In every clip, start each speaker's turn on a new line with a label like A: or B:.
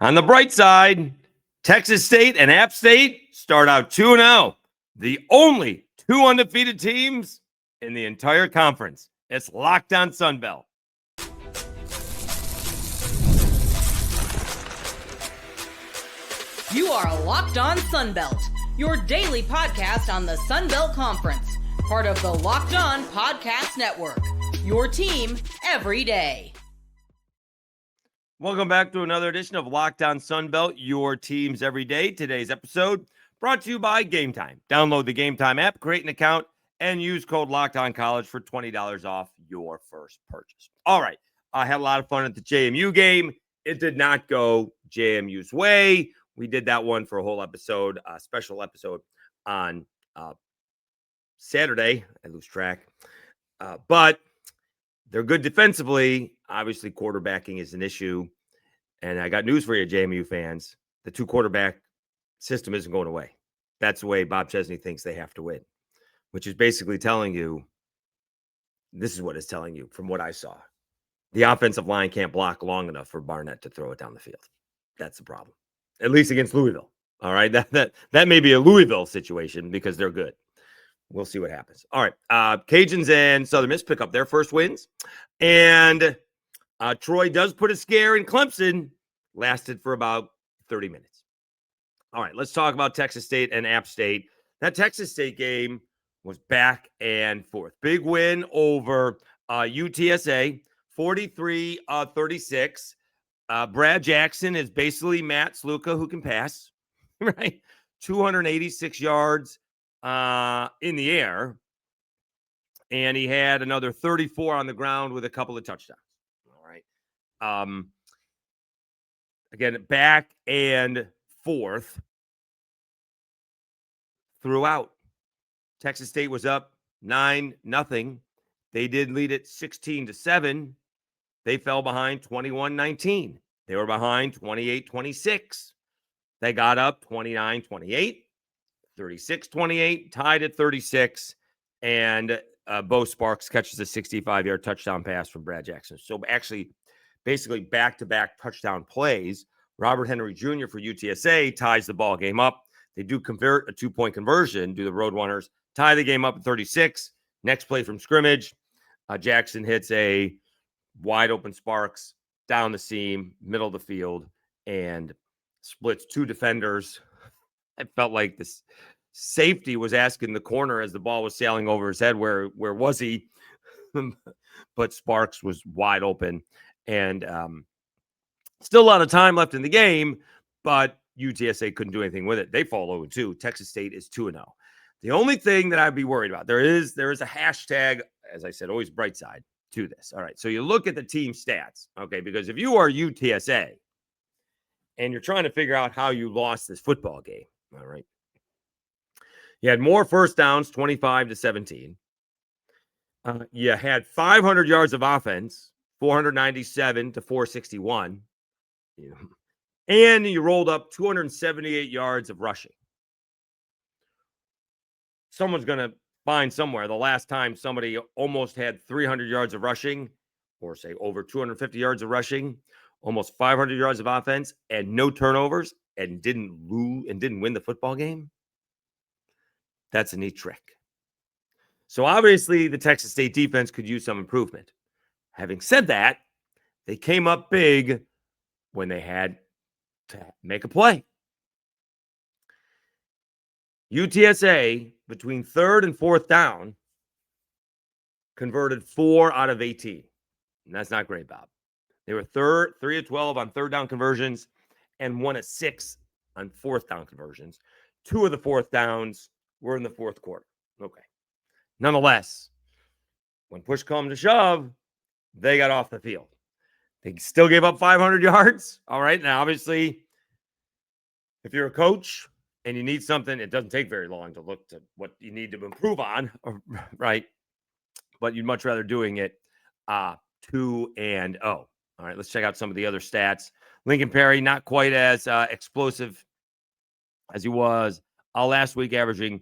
A: On the bright side, Texas State and App State start out 2-0. The only two undefeated teams in the entire conference. It's Locked On Sunbelt.
B: You are Locked On Sunbelt, your daily podcast on the Sunbelt Conference. Part of the Locked On Podcast Network, your team every day.
A: Welcome back to another edition of Locked On Sunbelt, your teams every day. Today's episode brought to you by Game Time. Download the Game Time app, create an account, and use code LOCKEDONCollege for $20 off your first purchase. All right, I had a lot of fun at the JMU game. It did not go JMU's way. We did that one for a whole episode, a special episode on Saturday. I lose track. But they're good defensively. Obviously, quarterbacking is an issue. And I got news for you, JMU fans. The two quarterback system isn't going away. That's the way Bob Chesney thinks they have to win, which is basically telling you, this is what it's telling you from what I saw. The offensive line can't block long enough for Barnett to throw it down the field. That's the problem, at least against Louisville. All right, that may be a Louisville situation because they're good. We'll see what happens. All right, Cajuns and Southern Miss pick up their first wins. And Troy does put a scare in Clemson. Lasted for about 30 minutes. All right, let's talk about Texas State and App State. That Texas State game was back and forth. Big win over UTSA, 43-36. Brad Jackson is basically Matt Sluka who can pass, right? 286 yards in the air. And he had another 34 on the ground with a couple of touchdowns. All right. Again, back and forth throughout. Texas State was up 9-0. They did lead it 16-7. They fell behind 21-19. They were behind 28-26. They got up 29-28, 36-28, tied at 36, and Bo Sparks catches a 65-yard touchdown pass from Brad Jackson. So actually, basically back-to-back touchdown plays. Robert Henry Jr. for UTSA ties the ball game up. They do convert a two-point conversion, do the Roadrunners, tie the game up at 36. Next play from scrimmage, Jackson hits a wide-open Sparks down the seam, middle of the field, and splits two defenders. It felt like this safety was asking the corner as the ball was sailing over his head, where was he? But Sparks was wide open. And still a lot of time left in the game, but UTSA couldn't do anything with it. They fall 0-2. Texas State is 2-0. The only thing that I'd be worried about, there is a hashtag, as I said, always bright side to this. All right, so you look at the team stats, okay, because if you are UTSA and you're trying to figure out how you lost this football game, all right, you had more first downs, 25-17. You had 500 yards of offense, 497-461. And you rolled up 278 yards of rushing. Someone's going to find somewhere the last time somebody almost had 300 yards of rushing, or say over 250 yards of rushing, almost 500 yards of offense, and no turnovers, and didn't win the football game. That's a neat trick. So obviously the Texas State defense could use some improvement. Having said that, they came up big when they had to make a play. UTSA, between third and fourth down, converted 4 out of 18. And that's not great, Bob. They were 3 of 12 on third down conversions and 1 of 6 on fourth down conversions. 2 of the fourth downs were in the fourth quarter. Okay. Nonetheless, when push comes to shove, they got off the field. They still gave up 500 yards. All right. Now, obviously, if you're a coach and you need something, it doesn't take very long to look to what you need to improve on, right? But you'd much rather doing it 2-0. All right, let's check out some of the other stats. Lincoln Perry, not quite as explosive as he was last week, averaging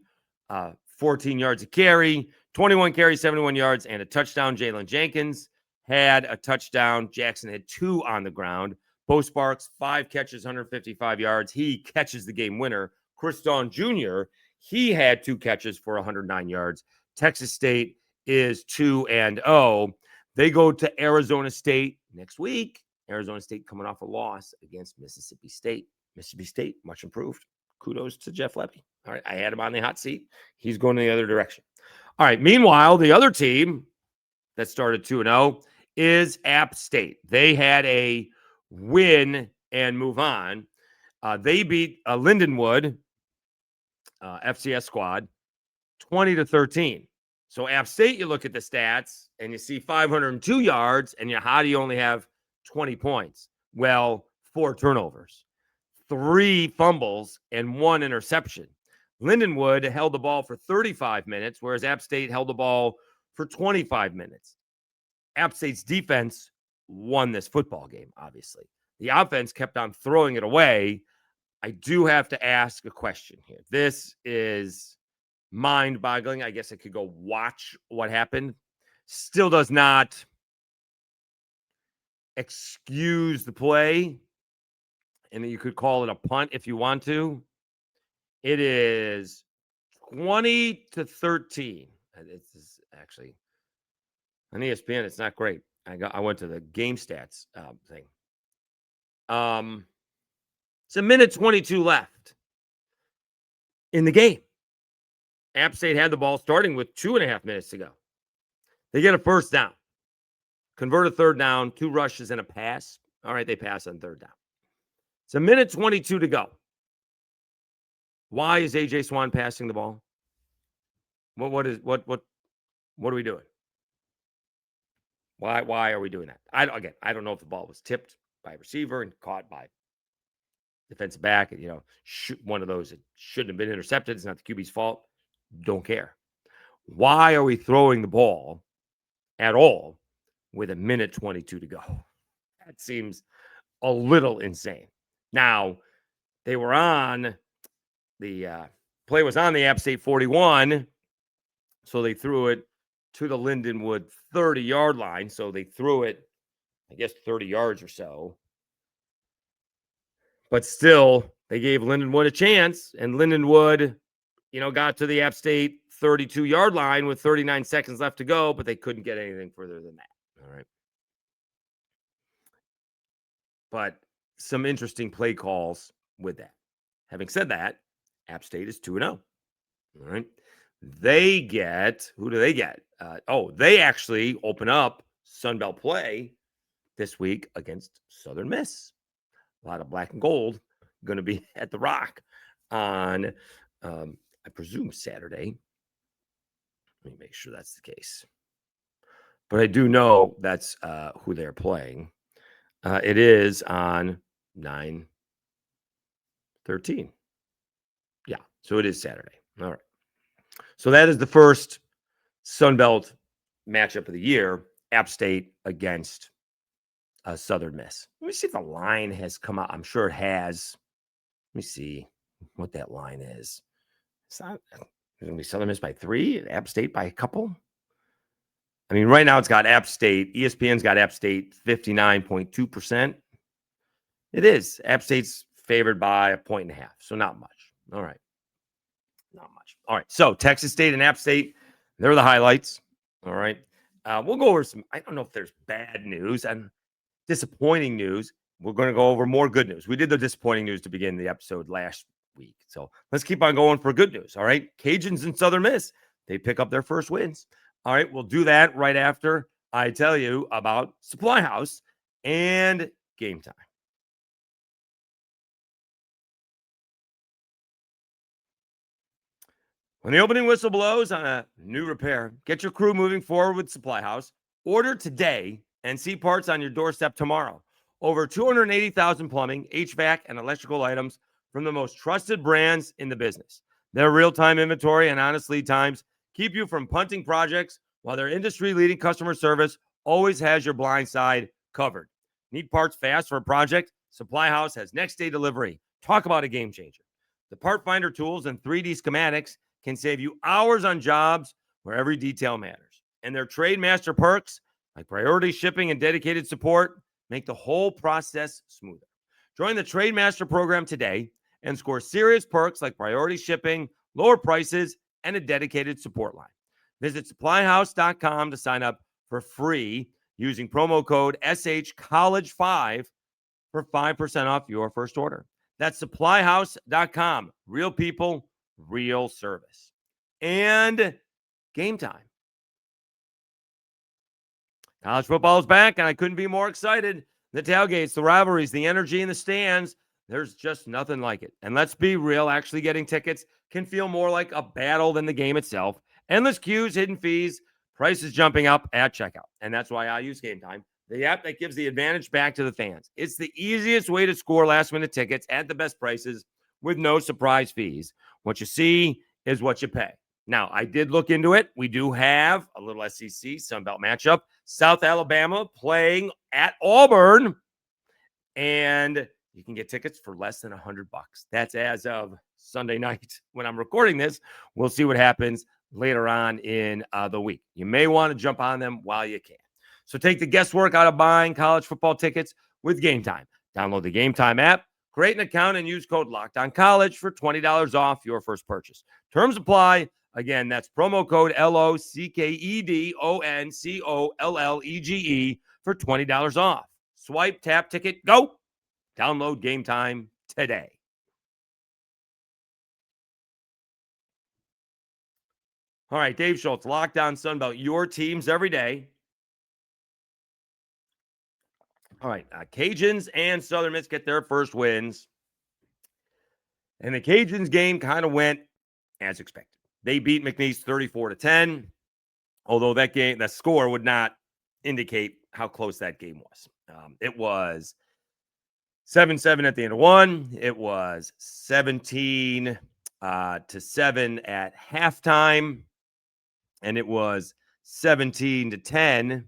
A: 14 yards a carry, 21 carries, 71 yards, and a touchdown. Jalen Jenkins had a touchdown. Jackson had 2 on the ground. Bo Sparks, 5 catches, 155 yards. He catches the game winner. Chris Dawn Jr., he had 2 catches for 109 yards. Texas State is 2-0. They go to Arizona State next week. Arizona State coming off a loss against Mississippi State. Mississippi State, much improved. Kudos to Jeff Lebby. All right, I had him on the hot seat. He's going in the other direction. All right, meanwhile, the other team that started 2-0 is App State. They had a win and move on. They beat Lindenwood FCS squad 20-13. So App State, you look at the stats and you see 502 yards, and how do you only have 20 points? Well, 4 turnovers, 3 fumbles, and 1 interception. Lindenwood held the ball for 35 minutes, whereas App State held the ball for 25 minutes. App State's defense won this football game, obviously. The offense kept on throwing it away. I do have to ask a question here. This is mind-boggling. I guess I could go watch what happened. Still does not excuse the play. And you could call it a punt if you want to. It is 20-13. It's actually on ESPN. It's not great. I went to the game stats thing. It's a minute 22 left in the game. App State had the ball starting with 2.5 minutes to go. They get a first down, convert a third down, 2 rushes and a pass. All right, they pass on third down. It's a minute 22 to go. Why is AJ Swan passing the ball? What are we doing? Why are we doing that? I don't know if the ball was tipped by a receiver and caught by defensive back, and one of those that shouldn't have been intercepted. It's not the QB's fault. Don't care. Why are we throwing the ball at all with a minute 22 to go? That seems a little insane. Now, they were on the play was on the App State 41, so they threw it to the Lindenwood 30-yard line. So they threw it, I guess, 30 yards or so. But still, they gave Lindenwood a chance, and Lindenwood, got to the App State 32-yard line with 39 seconds left to go, but they couldn't get anything further than that. All right. But some interesting play calls with that. Having said that, App State is 2-0. All right. They get, who do they get? They actually open up Sunbelt play this week against Southern Miss. A lot of black and gold going to be at the Rock on, I presume, Saturday. Let me make sure that's the case. But I do know that's who they're playing. It is on 9/13. Yeah, so it is Saturday. All right. So that is the first Sunbelt matchup of the year, App State against Southern Miss. Let me see if the line has come out. I'm sure it has. Let me see what that line is. It's not going to be Southern Miss by 3, App State by a couple. I mean, right now it's got App State. ESPN's got App State 59.2%. It is. App State's favored by 1.5, so not much. All right. Not much. All right. So Texas State and App State, they're the highlights. All right. We'll go over some, I don't know if there's bad news and disappointing news. We're going to go over more good news. We did the disappointing news to begin the episode last week. So let's keep on going for good news. All right. Cajuns and Southern Miss, they pick up their first wins. All right. We'll do that right after I tell you about Supply House and Game Time. When the opening whistle blows on a new repair, get your crew moving forward with Supply House. Order today and see parts on your doorstep tomorrow. Over 280,000 plumbing, HVAC, and electrical items from the most trusted brands in the business. Their real-time inventory and honest lead times keep you from punting projects, while their industry-leading customer service always has your blind side covered. Need parts fast for a project? Supply House has next-day delivery. Talk about a game changer. The part finder tools and 3D schematics can save you hours on jobs where every detail matters. And their Trade Master perks, like priority shipping and dedicated support, make the whole process smoother. Join the Trade Master program today and score serious perks like priority shipping, lower prices, and a dedicated support line. Visit supplyhouse.com to sign up for free using promo code SHCollege5 for 5% off your first order. That's supplyhouse.com. Real people, real service. And game time. College football is back, and I couldn't be more excited. The tailgates, the rivalries, the energy in the stands, there's just nothing like it. And let's be real, actually getting tickets can feel more like a battle than the game itself. Endless queues, hidden fees, prices jumping up at checkout. And that's why I use Game Time, the app that gives the advantage back to the fans. It's the easiest way to score last-minute tickets at the best prices with no surprise fees. What you see is what you pay. Now, I did look into it. We do have a little SEC Sunbelt matchup. South Alabama playing at Auburn. And you can get tickets for less than $100. That's as of Sunday night when I'm recording this. We'll see what happens later on in the week. You may want to jump on them while you can. So take the guesswork out of buying college football tickets with Game Time. Download the Game Time app, create an account, and use code LOCKEDONCollege for $20 off your first purchase. Terms apply. Again, that's promo code LOCKEDONCOLLEGE for $20 off. Swipe, tap, ticket, go. Download Game Time today. All right, Dave Schultz, Locked On Sunbelt, your teams every day. All right, Cajuns and Southern Miss get their first wins. And the Cajuns game kind of went as expected. They beat McNeese 34-10, although that score would not indicate how close that game was. It was 7-7 at the end of one. It was 17-7 at halftime, and it was 17-10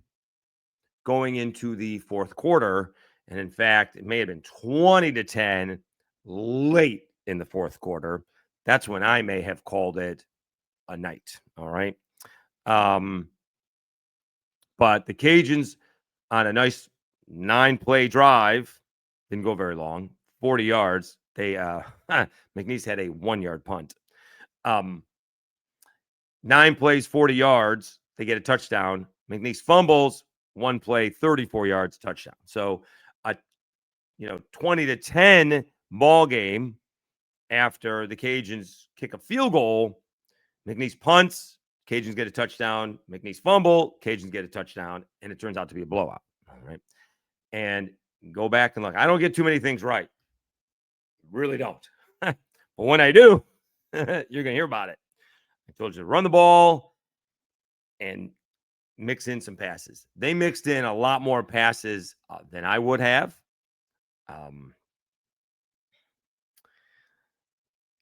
A: going into the fourth quarter. And in fact, it may have been 20-10 late in the fourth quarter. That's when I may have called it a night. All right. But the Cajuns on a nice 9-play drive, didn't go very long, 40 yards. They McNeese had a 1-yard punt. 9 plays, 40 yards. They get a touchdown. McNeese fumbles, 1 play, 34 yards, touchdown. So a 20-10 ball game after the Cajuns kick a field goal. McNeese punts, Cajuns get a touchdown. McNeese fumble, Cajuns get a touchdown, and it turns out to be a blowout. All right. And go back and look. I don't get too many things right. Really don't. But when I do, you're going to hear about it. I told you to run the ball and mix in some passes. They mixed in a lot more passes than I would have.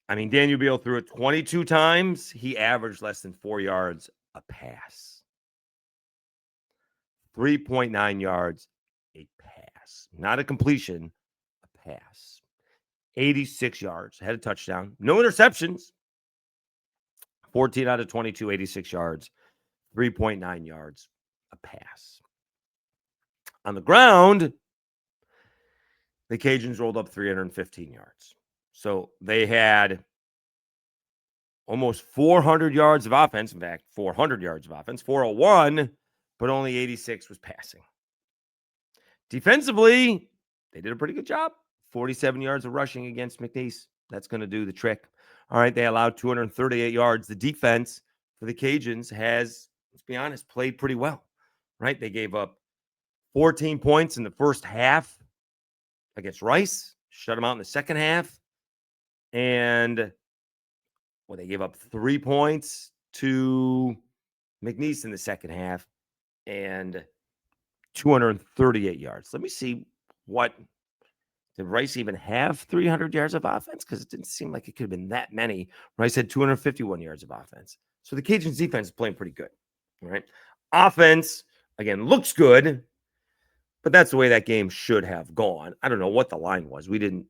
A: Daniel Beal threw it 22 times. He averaged less than 4 yards a pass. 3.9 yards a pass. Not a completion, a pass. 86 yards. Had a touchdown. No interceptions. 14 out of 22, 86 yards. 3.9 yards a pass. On the ground, the Cajuns rolled up 315 yards. So they had almost 400 yards of offense. In fact, 400 yards of offense, 401, but only 86 was passing. Defensively, they did a pretty good job. 47 yards of rushing against McNeese. That's going to do the trick. All right, they allowed 238 yards. The defense for the Cajuns has, let's be honest, played pretty well, right? They gave up 14 points in the first half against Rice, shut them out in the second half. And they gave up 3 points to McNeese in the second half and 238 yards. Let me see, did Rice even have 300 yards of offense? Because it didn't seem like it could have been that many. Rice had 251 yards of offense. So the Cajuns defense is playing pretty good. All right. Offense, again, looks good, but that's the way that game should have gone. I don't know what the line was. We didn't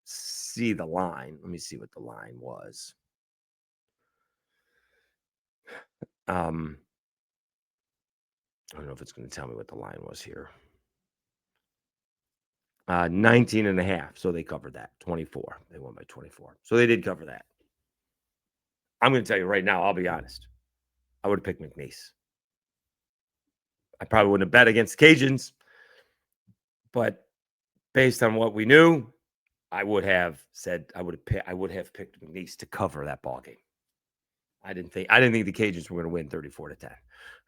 A: see the line. Let me see what the line was. I don't know if it's going to tell me what the line was here. 19.5. So they covered that. 24. They won by 24. So they did cover that. I'm going to tell you right now, I'll be honest. I would have picked McNeese. I probably wouldn't have bet against Cajuns, but based on what we knew, I would have said I would have picked McNeese to cover that ball game. I didn't think the Cajuns were going to win 34-10.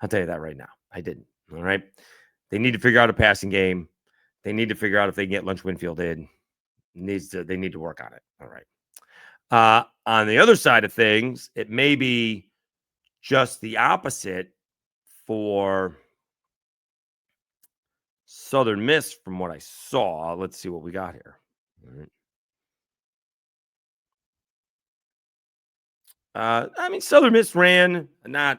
A: I'll tell you that right now. I didn't. All right. They need to figure out a passing game. They need to figure out if they can get Lunch Winfield in. They need to work on it. All right. On the other side of things, it may be just the opposite for Southern Miss from what I saw. Let's see what we got here. All right. I mean, Southern Miss ran also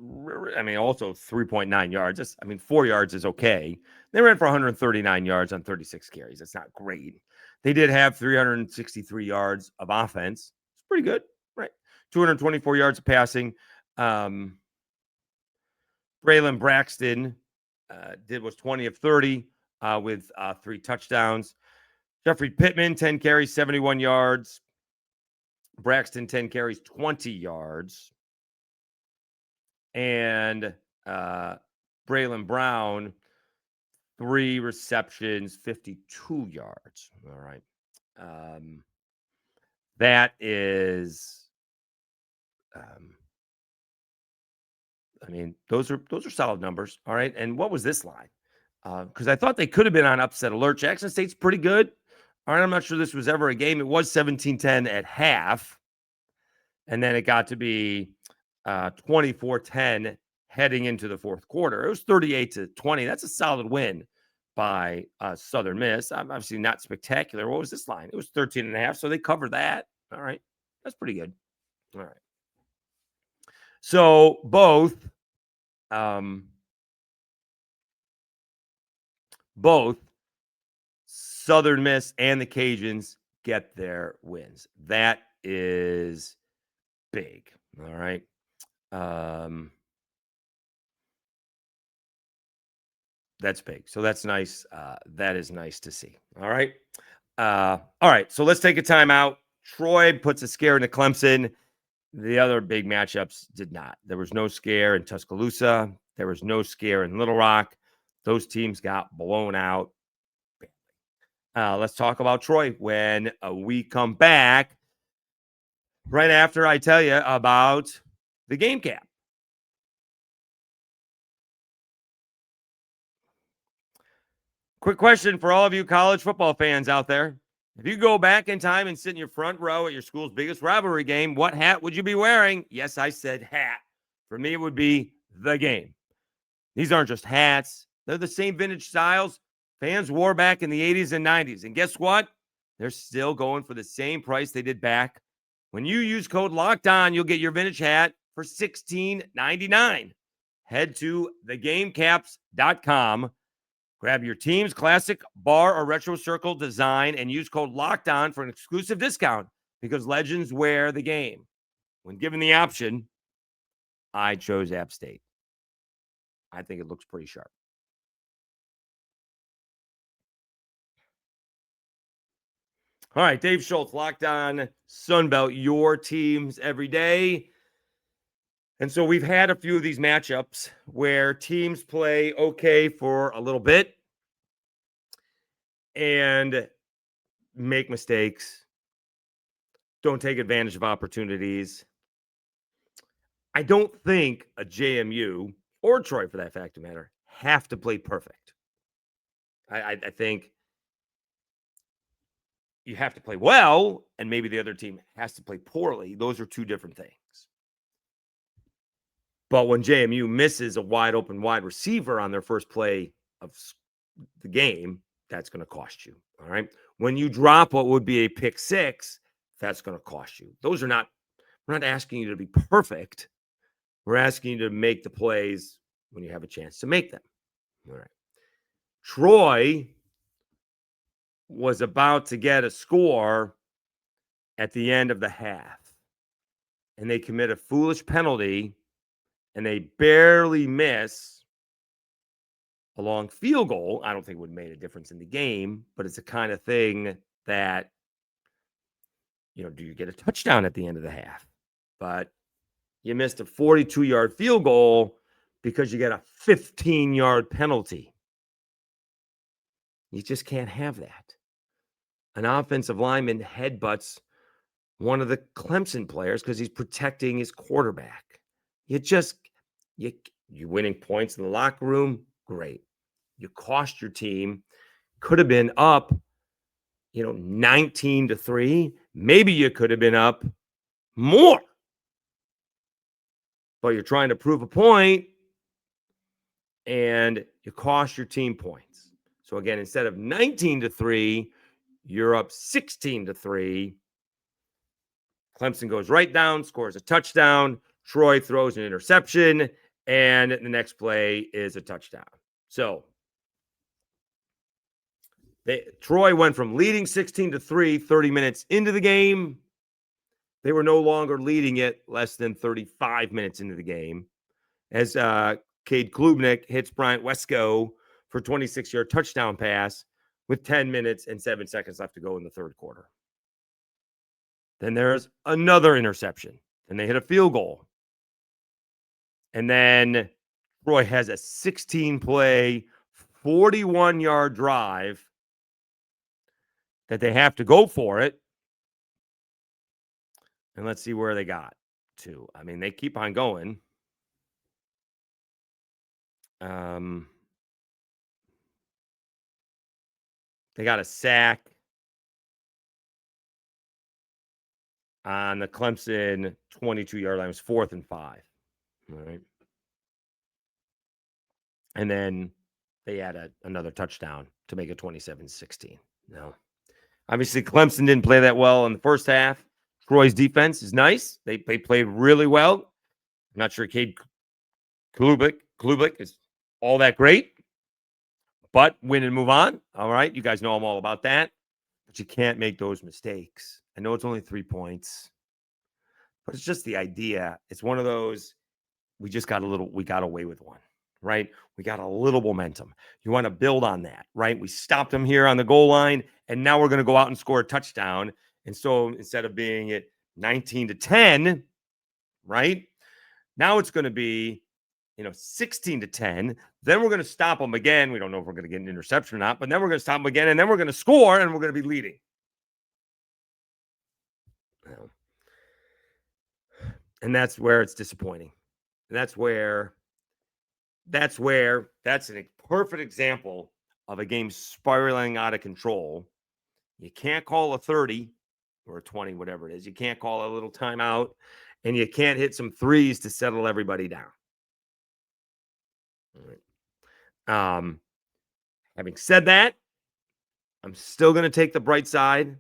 A: 3.9 yards. 4 yards is okay. They ran for 139 yards on 36 carries. That's not great. They did have 363 yards of offense. It's pretty good, right? 224 yards of passing. Braylon Braxton was 20 of 30 with 3 touchdowns. Jeffrey Pittman, 10 carries, 71 yards. Braxton, 10 carries, 20 yards. And Braylon Brown, 3 receptions, 52 yards. All right. That is, those are solid numbers. All right. And what was this line? Because I thought they could have been on upset alert. Jackson State's pretty good. All right. I'm not sure this was ever a game. It was 17-10 at half. And then it got to be 24-10 heading into the fourth quarter. It was 38-20. That's a solid win by Southern Miss. Obviously not spectacular. What was this line? It was 13.5. So they covered that. All right. That's pretty good. All right. So both Southern Miss and the Cajuns get their wins. That is big. All right. That's big. So that's nice. That is nice to see. All right. All right. So let's take a timeout. Troy puts a scare into Clemson. The other big matchups did not. There was no scare in Tuscaloosa. There was no scare in Little Rock. Those teams got blown out. Let's talk about Troy when we come back right after I tell you about the game cap. Quick question for all of you college football fans out there. If you go back in time and sit in your front row at your school's biggest rivalry game, what hat would you be wearing? Yes, I said hat. For me, it would be the game. These aren't just hats. They're the same vintage styles fans wore back in the 80s and 90s. And guess what? They're still going for the same price they did back. When you use code LOCKEDON, you'll get your vintage hat for $16.99. Head to thegamecaps.com. Grab your team's classic bar or retro circle design and use code LOCKEDON for an exclusive discount because legends wear the game. When given the option, I chose App State. I think it looks pretty sharp. All right, Dave Schultz, Locked On Sunbelt, your teams every day. And so we've had a few of these matchups where teams play okay for a little bit and make mistakes, don't take advantage of opportunities. I don't think a JMU or Troy, for that fact of matter, have to play perfect. I think you have to play well, and maybe the other team has to play poorly. Those are two different things. But when JMU misses a wide open wide receiver on their first play of the game, that's going to cost you. All right. When you drop what would be a pick six, that's going to cost you. We're not asking you to be perfect. We're asking you to make the plays when you have a chance to make them. All right. Troy was about to get a score at the end of the half, and they commit a foolish penalty, and they barely miss a long field goal, I don't think it would have made a difference in the game, but it's the kind of thing that, do you get a touchdown at the end of the half? But you missed a 42-yard field goal because you get a 15-yard penalty. You just can't have that. An offensive lineman headbutts one of the Clemson players because he's protecting his quarterback. You're winning points in the locker room. Great. You cost your team. Could have been up, 19-3. Maybe you could have been up more. But you're trying to prove a point and you cost your team points. So again, instead of 19-3, you're up 16-3. Clemson goes right down, scores a touchdown. Troy throws an interception, and the next play is a touchdown. So Troy went from leading 16-3 30 minutes into the game. They were no longer leading it less than 35 minutes into the game as Cade Klubnik hits Bryant Wesco for a 26-yard touchdown pass with 10 minutes and 7 seconds left to go in the third quarter. Then there's another interception, and they hit a field goal. And then Troy has a 16-play, 41-yard drive that they have to go for it. And let's see where they got to. I mean, they keep on going. They got a sack on the Clemson 22-yard line. It was 4th and 5. All right. And then they had another touchdown to make it 27-16. No. Obviously, Clemson didn't play that well in the first half. Troy's defense is nice. They played really well. I'm not sure Cade Klubnik is all that great, but win and move on. All right. You guys know I'm all about that, but you can't make those mistakes. I know it's only 3 points, but it's just the idea. It's one of those, we got away with one, right? We got a little momentum. You want to build on that, right? We stopped them here on the goal line, and now we're going to go out and score a touchdown. And so instead of being at 19-10, right? Now it's going to be, 16-10. Then we're going to stop them again. We don't know if we're going to get an interception or not, but then we're going to stop them again, and then we're going to score, and we're going to be leading. And that's where it's disappointing. That's a perfect example of a game spiraling out of control. You can't call a 30 or a 20, whatever it is. You can't call a little timeout, and you can't hit some threes to settle everybody down. All right. Having said that, I'm still going to take the bright side.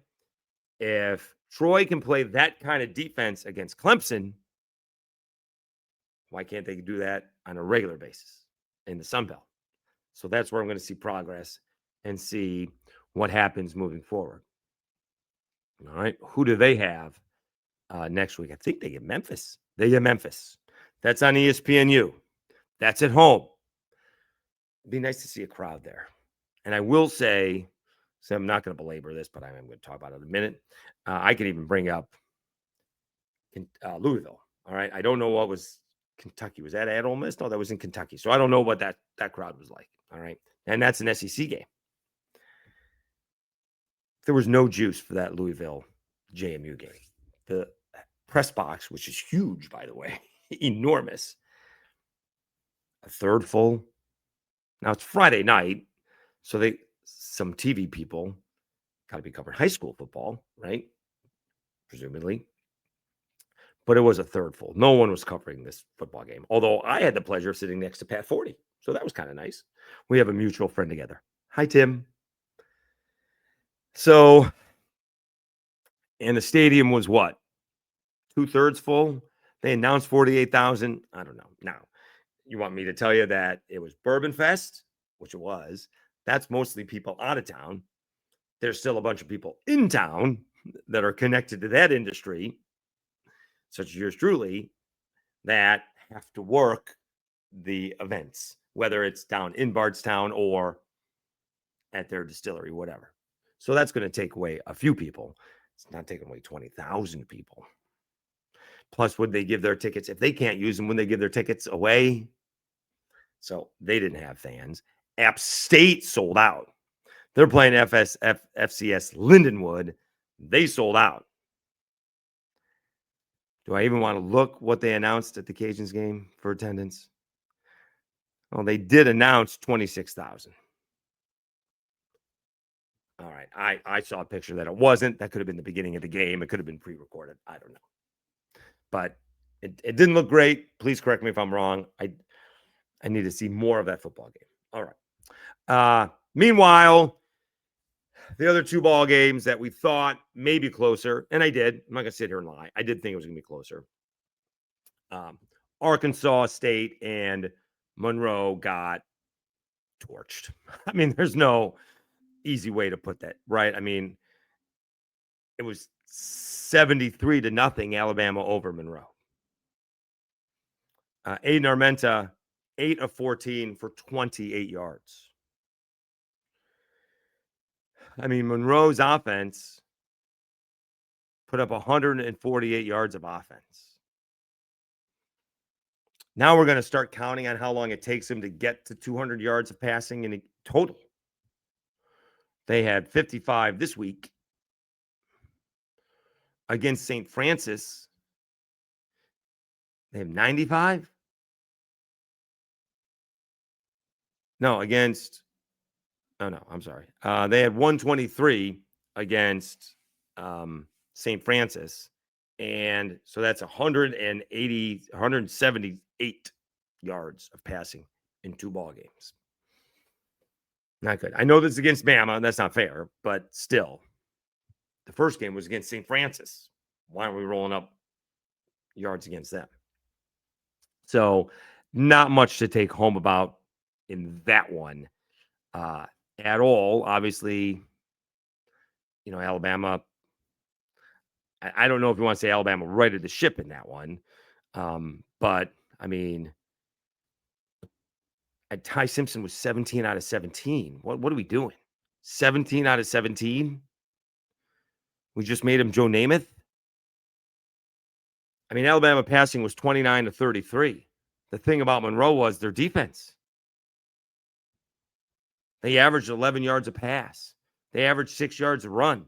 A: If Troy can play that kind of defense against Clemson, why can't they do that on a regular basis in the Sunbelt? So that's where I'm going to see progress and see what happens moving forward. All right. Who do they have next week? I think they get Memphis. That's on ESPNU. That's at home. It'd be nice to see a crowd there. And I will say, so I'm not going to belabor this, but I am going to talk about it in a minute. I could even bring up Louisville. All right. I don't know what was Kentucky. Was that at Ole Miss? No, that was in Kentucky. So I don't know what that crowd was like. All right. And that's an SEC game. There was no juice for that Louisville JMU game. The press box, which is huge, by the way, enormous. A third full. Now it's Friday night. So some TV people got to be covering high school football, right? Presumably. But it was a third full. No one was covering this football game. Although I had the pleasure of sitting next to Pat Forty. So that was kind of nice. We have a mutual friend together. Hi, Tim. So, and the stadium was what? 2/3 full? They announced 48,000. I don't know. Now, you want me to tell you that it was Bourbon Fest, which it was. That's mostly people out of town. There's still a bunch of people in town that are connected to that industry, such as yours truly, that have to work the events, whether it's down in Bardstown or at their distillery, whatever. So that's going to take away a few people. It's not taking away 20,000 people. Plus, would they give their tickets? If they can't use them, would they give their tickets away? So they didn't have fans. App State sold out. They're playing FCS Lindenwood. They sold out. Do I even want to look what they announced at the Cajuns game for attendance? Well, they did announce 26,000. All right. I saw a picture that it wasn't. That could have been the beginning of the game. It could have been pre-recorded. I don't know. But it didn't look great. Please correct me if I'm wrong. I need to see more of that football game. All right. Meanwhile, the other two ball games that we thought may be closer, and I did. I'm not going to sit here and lie. I did think it was going to be closer. Arkansas State and Monroe got torched. I mean, there's no easy way to put that, right? I mean, it was 73-0 Alabama over Monroe. Aiden Armenta, 8 of 14 for 28 yards. I mean, Monroe's offense put up 148 yards of offense. Now we're going to start counting on how long it takes them to get to 200 yards of passing in total. They had 55 this week against St. Francis. They have 95. No, against. Oh, no, I'm sorry. They had 123 against St. Francis. And so that's 178 yards of passing in two ball games. Not good. I know this is against Bama. That's not fair, but still. The first game was against St. Francis. Why aren't we rolling up yards against them? So not much to take home about in that one at all. Obviously, Alabama. I don't know if you want to say Alabama righted the ship in that one. But, I mean, Ty Simpson was 17 out of 17. What are we doing? 17 out of 17? We just made him Joe Namath? I mean, Alabama passing was 29 to 33. The thing about Monroe was their defense. They averaged 11 yards a pass. They averaged 6 yards a run.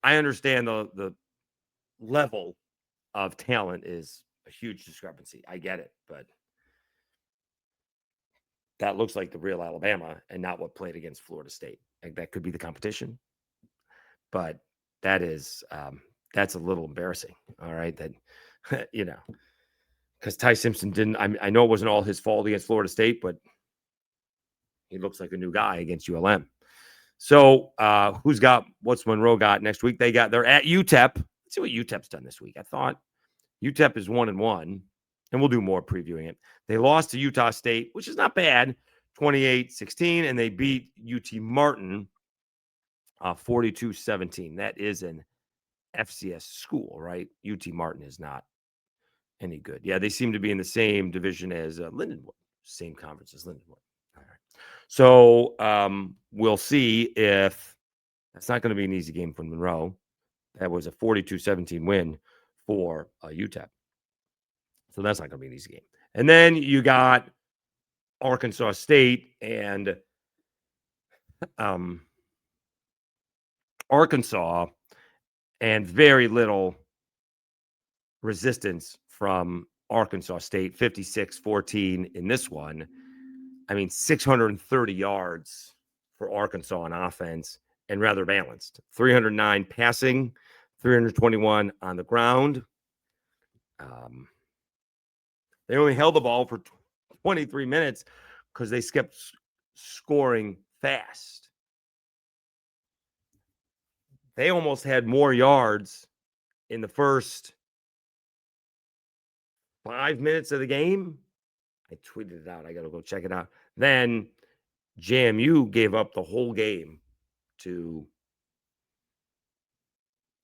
A: I understand the level of talent is a huge discrepancy. I get it, but that looks like the real Alabama and not what played against Florida State. Like, that could be the competition, but that is that's a little embarrassing. All right, that because Ty Simpson didn't. I know it wasn't all his fault against Florida State, but he looks like a new guy against ULM. So what's Monroe got next week? They're at UTEP. Let's see what UTEP's done this week. I thought UTEP is 1-1, and we'll do more previewing it. They lost to Utah State, which is not bad, 28-16, and they beat UT Martin 42-17. That is an FCS school, right? UT Martin is not any good. Yeah, they seem to be in the same division as Lindenwood, same conference as Lindenwood. All right. So we'll see if that's not going to be an easy game for Monroe. That was a 42-17 win for UTEP. So that's not going to be an easy game. And then you got Arkansas State and Arkansas, and very little resistance from Arkansas State, 56-14 in this one. I mean, 630 yards for Arkansas on offense and rather balanced. 309 passing, 321 on the ground. They only held the ball for 23 minutes because they kept scoring fast. They almost had more yards in the first 5 minutes of the game. I tweeted it out. I got to go check it out. Then JMU gave up the whole game to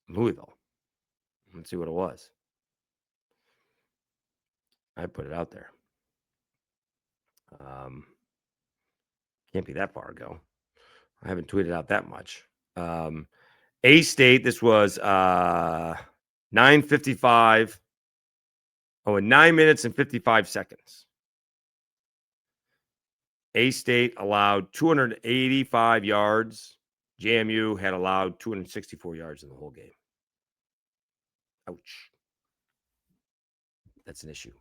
A: Louisville. Let's see what it was. I put it out there. Can't be that far ago. I haven't tweeted out that much. A-State, this was 9:55. Oh, in 9 minutes and 55 seconds. A-State allowed 285 yards. JMU had allowed 264 yards in the whole game. Ouch. That's an issue.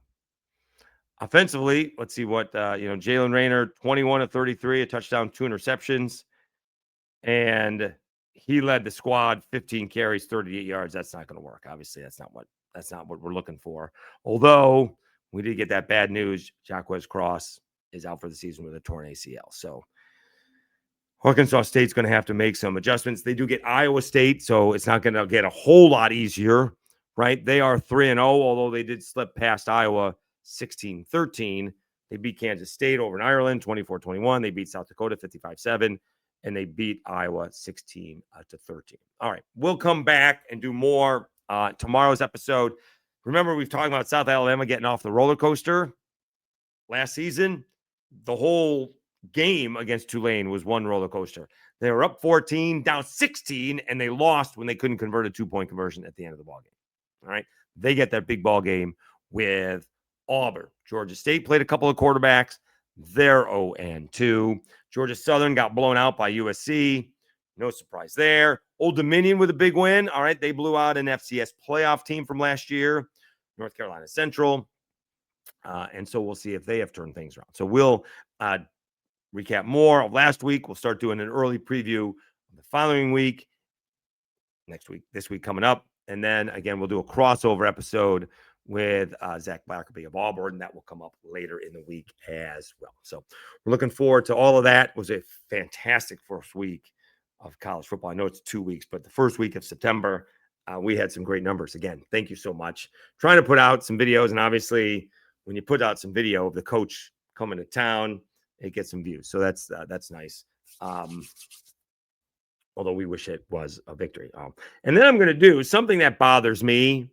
A: Offensively, let's see what, Jalen Rayner, 21 of 33, a touchdown, 2 interceptions. And he led the squad, 15 carries, 38 yards. That's not going to work. Obviously, that's not what we're looking for. Although we did get that bad news. Jacques Cross is out for the season with a torn ACL. So Arkansas State's going to have to make some adjustments. They do get Iowa State, so it's not going to get a whole lot easier, right? They are 3-0, although they did slip past Iowa 16-13. They beat Kansas State over in Ireland 24-21. They beat South Dakota 55-7, and they beat Iowa 16-13. All right, we'll come back and do more tomorrow's episode. Remember, we've talked about South Alabama getting off the roller coaster last season. The whole game against Tulane was one roller coaster. They were up 14, down 16, and they lost when they couldn't convert a 2-point conversion at the end of the ball game. All right, they get that big ball game with Auburn. Georgia State played a couple of quarterbacks. They're 0-2. Georgia Southern got blown out by USC. No surprise there. Old Dominion with a big win. All right, they blew out an FCS playoff team from last year, North Carolina Central. And so we'll see if they have turned things around. So we'll recap more of last week. We'll start doing an early preview the following week, next week, this week coming up. And then, again, we'll do a crossover episode with Zach Blackerby of Auburn. That will come up later in the week as well. So we're looking forward to all of that. It was a fantastic first week of college football. I know it's 2 weeks, but the first week of September, we had some great numbers. Again, thank you so much. Trying to put out some videos, and obviously when you put out some video of the coach coming to town, it gets some views. So that's nice. Although we wish it was a victory. And then I'm going to do something that bothers me.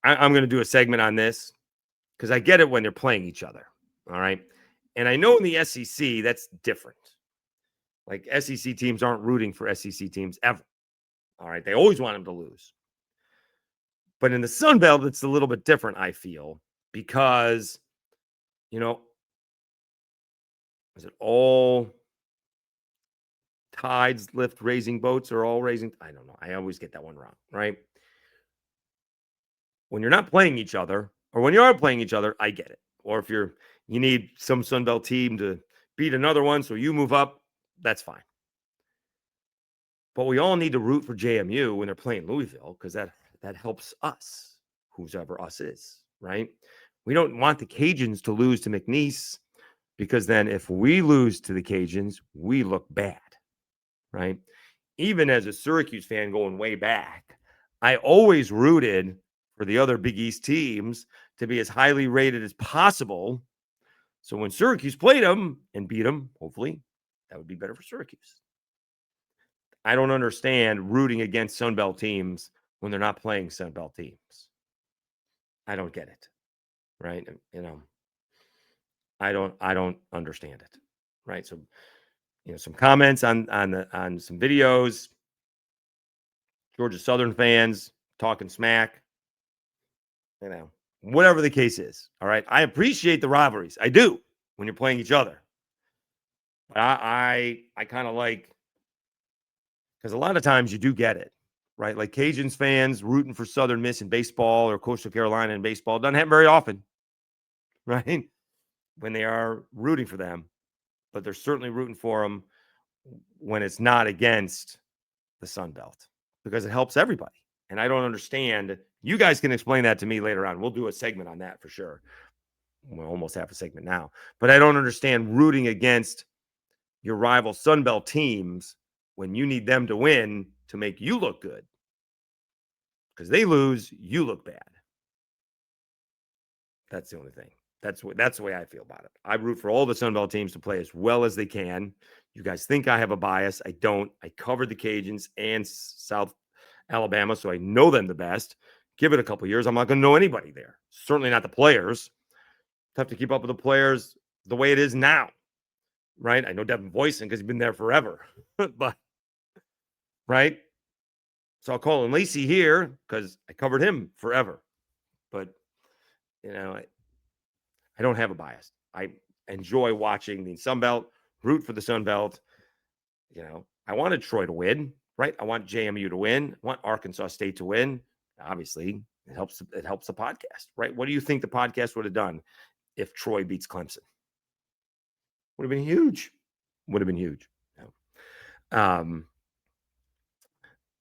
A: I'm going to do a segment on this because I get it when they're playing each other. All right. And I know in the SEC, that's different. Like SEC teams aren't rooting for SEC teams ever. All right. They always want them to lose. But in the Sunbelt, it's a little bit different, I feel, because, is it all tides lift raising boats or all raising? I don't know. I always get that one wrong, right? When you're not playing each other, or when you are playing each other, I get it. Or if you need some Sunbelt team to beat another one so you move up, that's fine. But we all need to root for JMU when they're playing Louisville because that helps us, whoever us is, right? We don't want the Cajuns to lose to McNeese because then if we lose to the Cajuns, we look bad, right? Even as a Syracuse fan going way back, I always rooted for the other Big East teams to be as highly rated as possible. So when Syracuse played them and beat them, hopefully, that would be better for Syracuse. I don't understand rooting against Sunbelt teams when they're not playing Sunbelt teams. I don't get it, right? I don't understand it, right? So, some comments on some videos. Georgia Southern fans talking smack. Whatever the case is. All right. I appreciate the rivalries. I do when you're playing each other. But I kind of like, because a lot of times you do get it, right? Like Cajuns fans rooting for Southern Miss in baseball or Coastal Carolina in baseball doesn't happen very often, right? When they are rooting for them, but they're certainly rooting for them when it's not against the Sunbelt because it helps everybody. And I don't understand. You guys can explain that to me later on. We'll do a segment on that for sure. We'll almost have a segment now. But I don't understand rooting against your rival Sunbelt teams when you need them to win to make you look good. Because they lose, you look bad. That's the only thing. That's the way I feel about it. I root for all the Sunbelt teams to play as well as they can. You guys think I have a bias. I don't. I covered the Cajuns and South Alabama, so I know them the best. Give it a couple years. I'm not going to know anybody there. Certainly not the players. Tough to keep up with the players the way it is now, right? I know Devin Boyson because he's been there forever, but right. So I'll call him Lacey here because I covered him forever. But I don't have a bias. I enjoy watching the Sunbelt, root for the Sunbelt. I wanted Troy to win, right? I want JMU to win. I want Arkansas State to win. Obviously, it helps the podcast, right? What do you think the podcast would have done if Troy beats Clemson? Would have been huge. Would have been huge.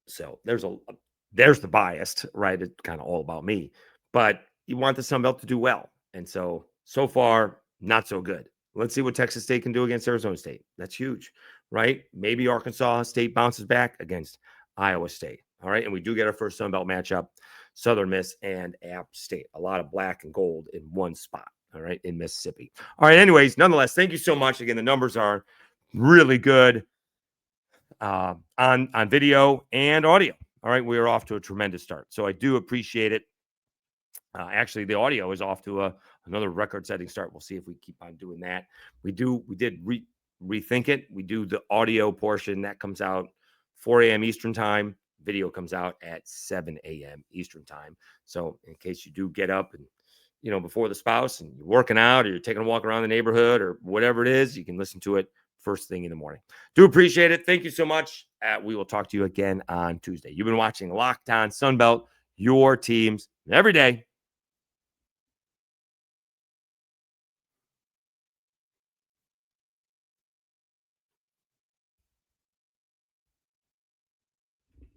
A: So there's the bias, right? It's kind of all about me. But you want the Sunbelt to do well. And so far, not so good. Let's see what Texas State can do against Arizona State. That's huge, right? Maybe Arkansas State bounces back against Iowa State. All right. And we do get our first Sunbelt matchup, Southern Miss and App State. A lot of black and gold in one spot. All right. In Mississippi. All right. Anyways, nonetheless, thank you so much. Again, the numbers are really good on video and audio. All right. We are off to a tremendous start. So I do appreciate it. Actually, the audio is off to another record-setting start. We'll see if we keep on doing that. We did rethink it. We do the audio portion that comes out 4 a.m. Eastern time. Video comes out at 7 a.m. Eastern time. So in case you do get up and before the spouse and you're working out or you're taking a walk around the neighborhood or whatever it is, you can listen to it first thing in the morning. Do appreciate it. Thank you so much. We will talk to you again on Tuesday. You've been watching Locked On Sunbelt, your teams every day.